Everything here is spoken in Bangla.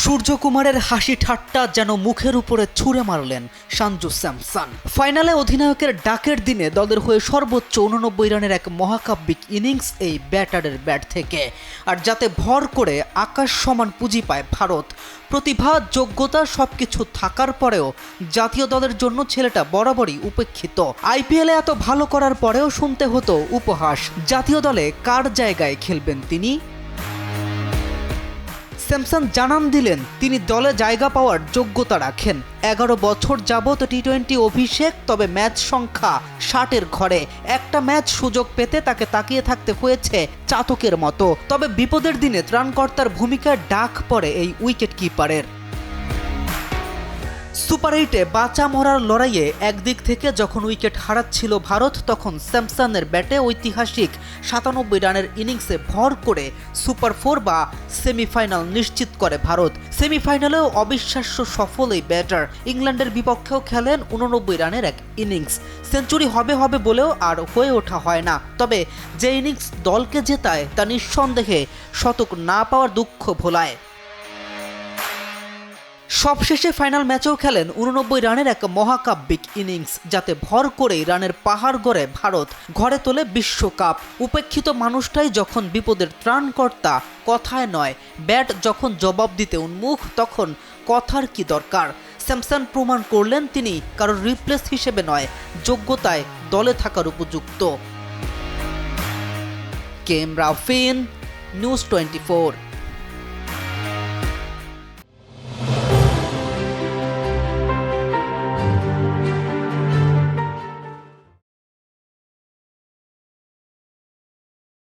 সূর্যকুমারের হাসি ঠাট্টা যেন মুখের উপরে ছুঁড়ে মারলেন সঞ্জু স্যামসন। ফাইনালে অধিনায়কের ডাকের দিনে দলের হয়ে সর্বোচ্চ 89 রানের এক মহাকাব্যিক ইনিংস এই ব্যাটারের ব্যাট থেকে, আর যাতে ভর করে আকাশ সমান পুঁজি পায় ভারত। প্রতিভা, যোগ্যতা সবকিছু থাকার পরেও জাতীয় দলের জন্য ছেলেটা বরাবরই উপেক্ষিত। আইপিএলে এত ভালো করার পরেও শুনতে হতো উপহাস, জাতীয় দলে কার জায়গায় খেলবেন তিনি। স্যামসন জানান দিলেন তিনি দলে জায়গা পাওয়ার যোগ্যতা রাখেন। 11 বছর যাবৎ টি-20 অভিষেক, তবে ম্যাচ সংখ্যা 60-এর ঘরে। একটা ম্যাচ সুযোগ পেতে তাকে তাকিয়ে থাকতে হয়েছে চাতকের মতো। তবে বিপদের দিনে ত্রাণকর্তার ভূমিকায় ডাক পড়ে এই উইকেট কিপারের। সুপার 8-এ বাঁচা মরার লড়াইয়ে একদিক থেকে যখন উইকেট হারাচ্ছিল ভারত, তখন স্যামসনের ব্যাটে ঐতিহাসিক 97 রানের ইনিংসে ভর করে সুপার 4 বা সেমিফাইনাল নিশ্চিত করে ভারত। সেমিফাইনালেও অবিশ্বাস্য সফল এই ব্যাটার ইংল্যান্ডের বিপক্ষেও খেলেন 89 রানের এক ইনিংস। সেঞ্চুরি হবে বলেও আর হয়ে ওঠা হয় না, তবে যে ইনিংস দলকে জেতায় তা নিঃসন্দেহে শতক না পাওয়ার দুঃখ ভোলায়। সবশেষে ফাইনাল ম্যাচেও খেলেন 89 রানের এক মহাকাব্যিক ইনিংস, যাতে ভর করেই রানের পাহাড় গড়ে ভারত ঘরে তোলে বিশ্বকাপ। উপেক্ষিত মানুষটাই যখন বিপদের ত্রাণকর্তা, কথায় নয় ব্যাট যখন জবাব দিতে উন্মুখ, তখন কথার কি দরকার। স্যামসন প্রমাণ করলেন তিনি কারোর রিপ্লেস হিসেবে নয়, যোগ্যতায় দলে থাকার উপযুক্ত। কেএম রাফিন, নিউজ 24।